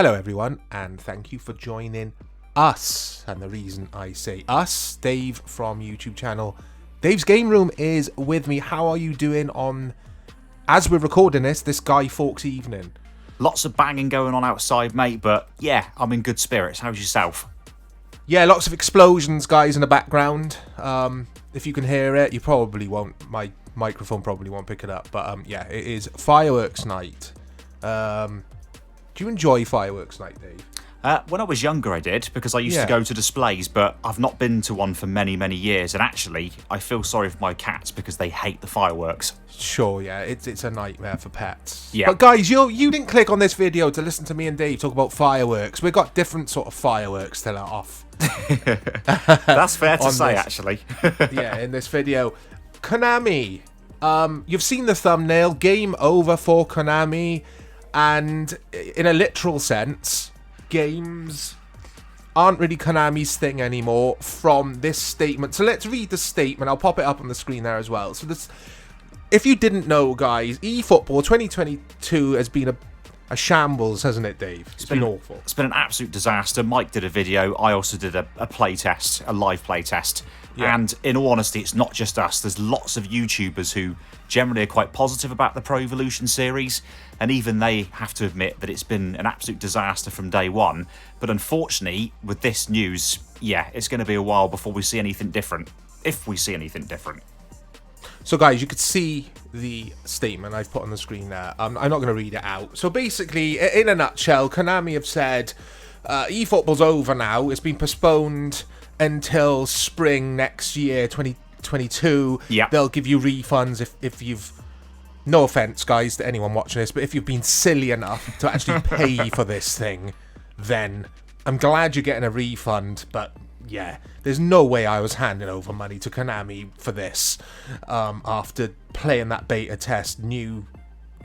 Hello everyone, and thank you for joining us. And the reason I say us, Dave from YouTube channel Dave's Game Room is with me. How are you doing on, as we're recording this Guy Fawkes evening? Lots of banging going on outside, mate, but yeah, I'm in good spirits. How's yourself? Yeah, lots of explosions, guys, in the background. If you can hear it, you probably won't. My microphone probably won't pick it up, but yeah, it is fireworks night. Do you enjoy fireworks night, Dave? When I was younger, I did, because I used to go to displays, but I've not been to one for many, many years. And actually, I feel sorry for my cats because they hate the fireworks. Sure, yeah, it's a nightmare for pets. Yeah. But guys, you didn't click on this video to listen to me and Dave talk about fireworks. We've got different sort of fireworks to let off. That's fair to say, actually. Yeah, in this video. Konami. You've seen the thumbnail. Game over for Konami. And in a literal sense, games aren't really Konami's thing anymore from this statement. So let's read the statement. I'll pop it up on the screen there as well. So this, if you didn't know, guys, eFootball 2022 has been a shambles, hasn't it, Dave? It's been awful. It's been an absolute disaster. Mike did a video. I also did a play test, a live play test. Yeah. And in all honesty, it's not just us. There's lots of YouTubers who generally are quite positive about the Pro Evolution series, and even they have to admit that it's been an absolute disaster from day one. But unfortunately, with this news, yeah, it's going to be a while before we see anything different, if we see anything different. So guys, you could see the statement I've put on the screen there. I'm not going to read it out. So basically, in a nutshell, Konami have said eFootball's over now. It's been postponed until spring next year, 2022. Yeah. They'll give you refunds if you've, no offense guys to anyone watching this, but if you've been silly enough to actually pay for this thing, then I'm glad you're getting a refund. But yeah, there's no way I was handing over money to Konami for this after playing that beta test, new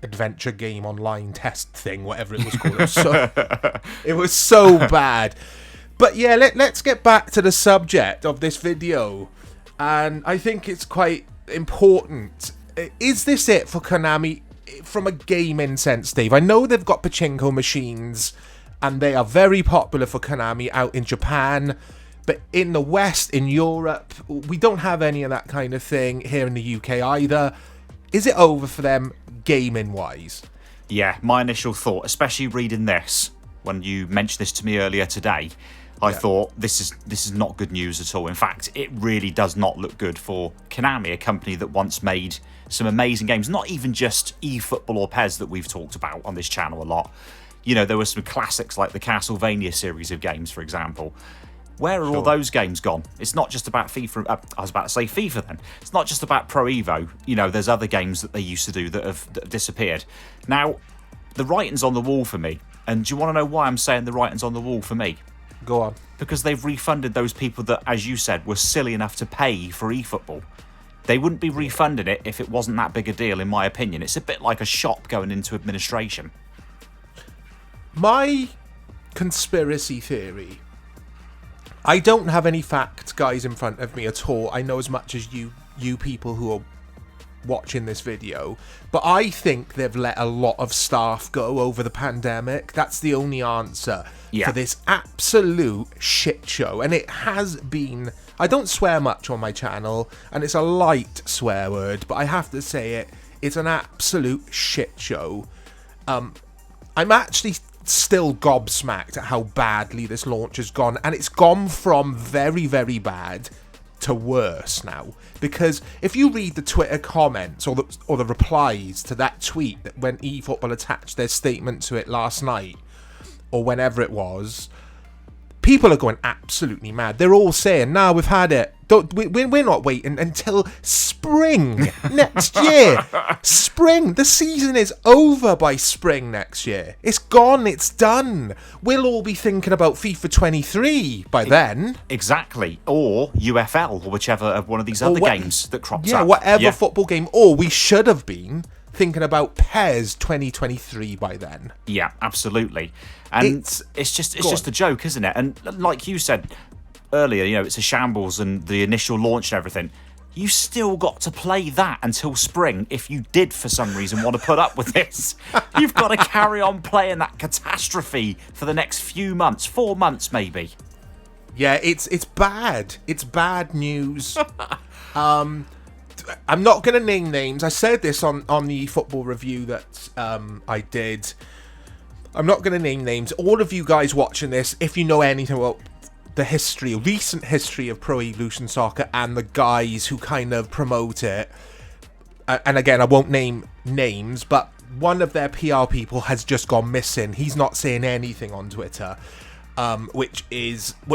adventure game online test thing, whatever it was called. It was so bad. But yeah, let's get back to the subject of this video. And I think it's quite important. Is this it for Konami from a gaming sense, Dave? I know they've got pachinko machines and they are very popular for Konami out in Japan. But in the West, in Europe, we don't have any of that kind of thing here in the UK either. Is it over for them gaming-wise? Yeah, my initial thought, especially reading this, when you mentioned this to me earlier today, I thought this is not good news at all. In fact, it really does not look good for Konami, a company that once made some amazing games. Not even just eFootball or PES that we've talked about on this channel a lot. You know, there were some classics like the Castlevania series of games, for example. Where are all those games gone? It's not just about FIFA. I was about to say FIFA then. It's not just about Pro Evo. You know, there's other games that they used to do that have disappeared. Now, the writing's on the wall for me. And do you want to know why I'm saying the writing's on the wall for me? Go on. Because they've refunded those people that, as you said, were silly enough to pay for eFootball. They wouldn't be refunding it if it wasn't that big a deal, in my opinion. It's a bit like a shop going into administration. My conspiracy theory, I don't have any facts, guys, in front of me at all. I know as much as you people who are watching this video, but I think they've let a lot of staff go over the pandemic. That's the only answer for this absolute shit show. And it has been, I don't swear much on my channel, and it's a light swear word, but I have to say it's an absolute shit show. I'm actually still gobsmacked at how badly this launch has gone, and it's gone from very, very bad to worse now. Because if you read the Twitter comments or the replies to that tweet that when eFootball attached their statement to it last night or whenever it was, people are going absolutely mad. They're all saying, "Nah, we've had it. We're not waiting until spring next year. Spring. The season is over by spring next year. It's gone. It's done. We'll all be thinking about FIFA 23 by then." Exactly. Or UFL, or whichever of one of these other games that crops up. Yeah, whatever football game. Or we should have been thinking about PES 2023 by then. Yeah, absolutely. And it's just a joke, isn't it? And like you said earlier, you know, it's a shambles and the initial launch and everything. you still got to play that until spring if you did for some reason want to put up with this. You've got to carry on playing that catastrophe for the next few months, 4 months maybe. Yeah, it's bad. It's bad news. I'm not going to name names. I said this on the football review that I did. I'm not going to name names. All of you guys watching this, if you know anything about the recent history of Pro Evolution Soccer and the guys who kind of promote it, and again, I won't name names, but one of their PR people has just gone missing. He's not saying anything on Twitter, which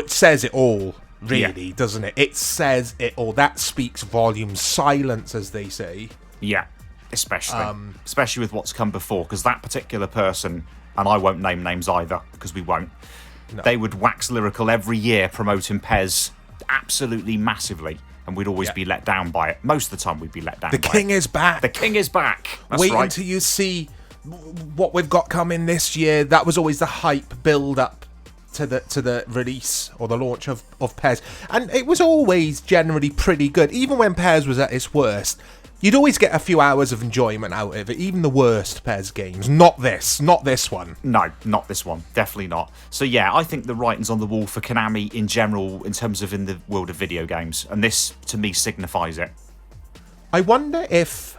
says it all, really, doesn't it? It says it all. That speaks volumes. Silence, as they say. Yeah, especially with what's come before, because that particular person, and I won't name names either, because we won't. No. They would wax lyrical every year promoting PES absolutely massively, and we'd always be let down by it. Most of the time we'd be let down by it. The king is back. The king is back. That's Wait right. until you see what we've got coming this year. That was always the hype build up to the release or the launch of PES. And it was always generally pretty good. Even when PES was at its worst, you'd always get a few hours of enjoyment out of it, even the worst PES games. Not this one. No, not this one. Definitely not. So yeah, I think the writing's on the wall for Konami in general, in terms of in the world of video games, and this, to me, signifies it. I wonder if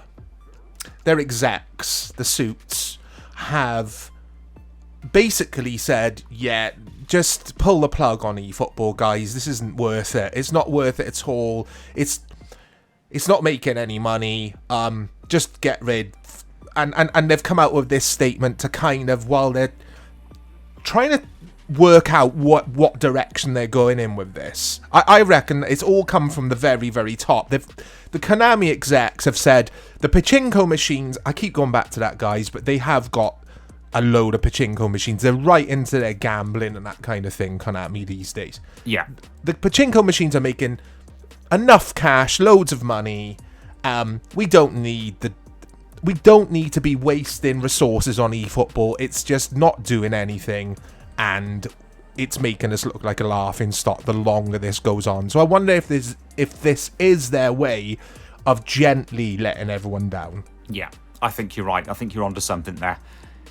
their execs, the suits, have basically said, yeah, just pull the plug on eFootball, guys. This isn't worth it. It's not worth it at all. It's not making any money. Just get rid. And they've come out with this statement to kind of, while they're trying to work out what direction they're going in with this. I reckon it's all come from the very, very top. The Konami execs have said the pachinko machines, I keep going back to that, guys, but they have got a load of pachinko machines. They're right into their gambling and that kind of thing, Konami, these days. Yeah. The pachinko machines are making enough cash, loads of money. We don't need to be wasting resources on eFootball. It's just not doing anything, and it's making us look like a laughing stock the longer this goes on. So I wonder if this is their way of gently letting everyone down. Yeah, I think you're right. I think you're onto something there.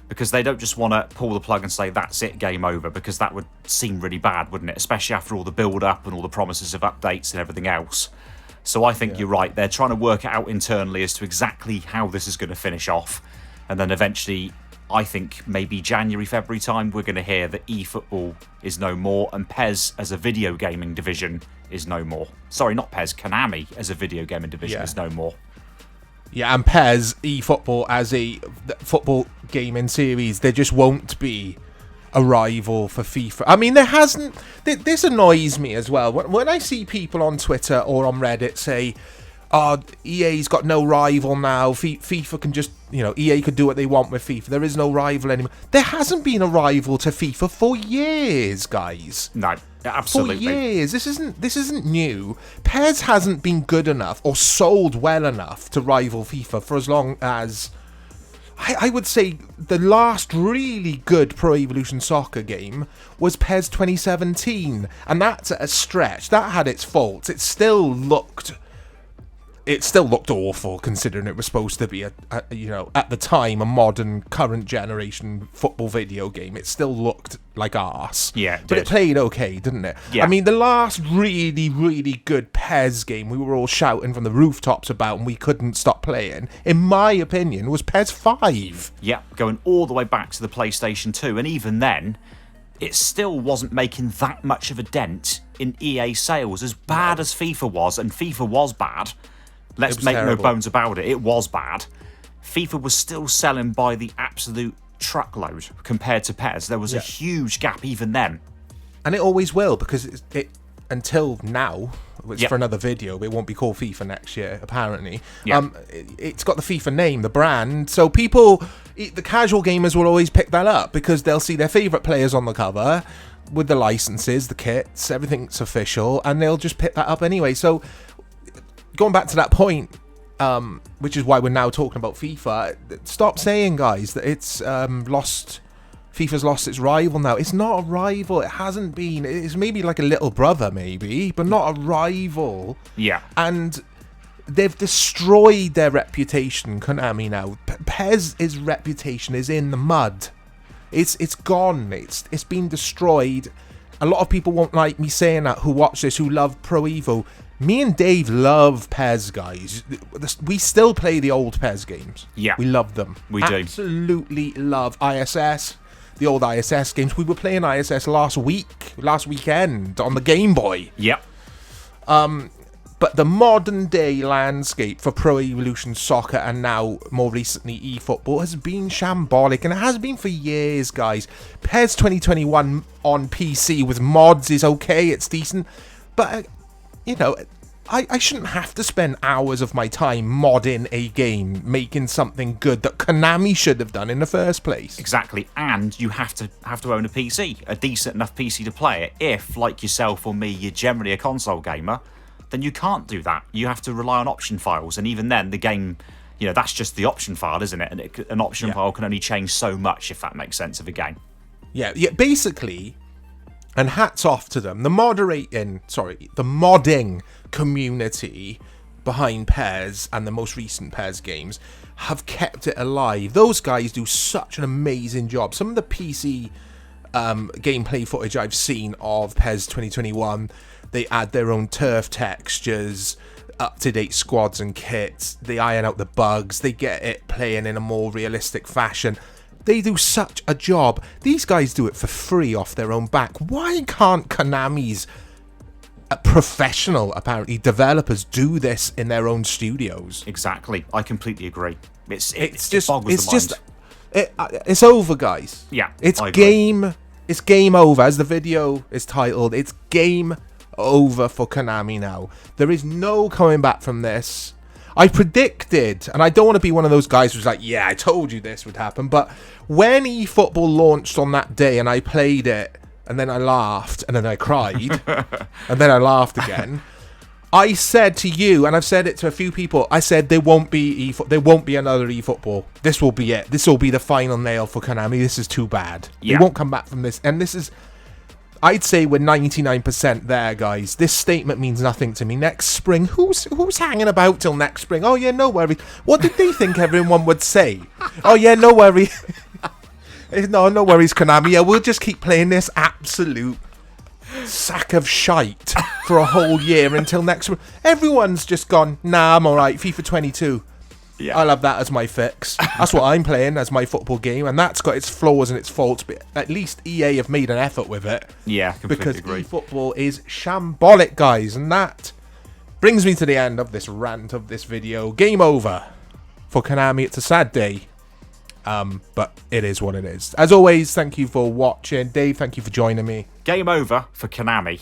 Because they don't just want to pull the plug and say, that's it, game over, because that would seem really bad, wouldn't it? Especially after all the build-up and all the promises of updates and everything else. So I think you're right. They're trying to work it out internally as to exactly how this is going to finish off. And then eventually, I think maybe January, February time, we're going to hear that eFootball is no more and PES as a video gaming division is no more. Sorry, not PES, Konami as a video gaming division is no more. Yeah, and PES, eFootball as a football gaming series, there just won't be a rival for FIFA. I mean, there hasn't. This annoys me as well. When I see people on Twitter or on Reddit say, oh, EA's got no rival now, FIFA can just, EA could do what they want with FIFA. There is no rival anymore. There hasn't been a rival to FIFA for years, guys. No. Absolutely. For years. This isn't new. PES hasn't been good enough or sold well enough to rival FIFA for as long as, I would say, the last really good Pro Evolution Soccer game was PES 2017, and that's a stretch. That had its faults. It still looked awful, considering it was supposed to be at the time a modern, current generation football video game. It still looked like arse. Yeah, but it played okay, didn't it? Yeah. I mean, the last really, really good PES game we were all shouting from the rooftops about and we couldn't stop playing, in my opinion, was PES 5. Yeah, going all the way back to the PlayStation 2, and even then, it still wasn't making that much of a dent in EA sales. As bad as FIFA was, and FIFA was bad. Let's make no bones about it. It was bad. FIFA was still selling by the absolute truckload compared to PES. There was a huge gap even then. And it always will, because it until now, which for another video, it won't be called FIFA next year, apparently. It's got the FIFA name, the brand. So people, the casual gamers will always pick that up because they'll see their favourite players on the cover with the licenses, the kits, everything's official, and they'll just pick that up anyway. So going back to that point, which is why we're now talking about FIFA, stop saying, guys, that it's FIFA's lost its rival now. It's not a rival. It hasn't been. It's maybe like a little brother, maybe, but not a rival. Yeah. And they've destroyed their reputation, Konami now. PES's reputation is in the mud. It's gone. It's been destroyed. A lot of people won't like me saying that who watch this, who love Pro Evo. Me and Dave love PES, guys. We still play the old PES games. Yeah. We love them. We do. Absolutely love ISS. The old ISS games. We were playing ISS last weekend on the Game Boy. Yep. But the modern day landscape for Pro Evolution Soccer and now more recently eFootball has been shambolic, and it has been for years, guys. PES 2021 on PC with mods is okay, it's decent, but you know, I shouldn't have to spend hours of my time modding a game, making something good that Konami should have done in the first place. Exactly, and you have to own a PC, a decent enough PC to play it. If, like yourself or me, you're generally a console gamer, then you can't do that. You have to rely on option files, and even then, the game, you know, that's just the option file, isn't it? And an option file can only change so much, if that makes sense, of a game. Yeah, basically, and hats off to them, the modding community behind PES and the most recent PES games have kept it alive. Those guys do such an amazing job. Some of the PC gameplay footage I've seen of PES 2021, they add their own turf textures, up-to-date squads and kits, they iron out the bugs, they get it playing in a more realistic fashion. They do such a job. These guys do it for free off their own back. Why can't Konami's professional, apparently, developers do this in their own studios? Exactly. I completely agree. It's over, guys. Yeah, It's game over, as the video is titled. It's game over for Konami now. There is no coming back from this. I predicted, and I don't want to be one of those guys who's like, yeah, I told you this would happen, but when eFootball launched on that day and I played it, and then I laughed, and then I cried, and then I laughed again, I said to you, and I've said it to a few people, I said there won't be another eFootball. This will be it. This will be the final nail for Konami. This is too bad. Yeah. They won't come back from this, and this is... I'd say we're 99% there, guys. This statement means nothing to me. Next spring, who's hanging about till next spring? Oh yeah, no worries. What did they think everyone would say? Oh yeah, no worries. No worries, Konami. Yeah, we'll just keep playing this absolute sack of shite for a whole year until next spring. Everyone's just gone, nah, I'm alright. FIFA 22. Yeah. I'll have that as my fix. That's what I'm playing as my football game, and that's got its flaws and its faults, but at least EA have made an effort with it. Yeah, completely agree. Because eFootball is shambolic, guys, and that brings me to the end of this rant of this video. Game over for Konami. It's a sad day, but it is what it is. As always, thank you for watching. Dave, thank you for joining me. Game over for Konami.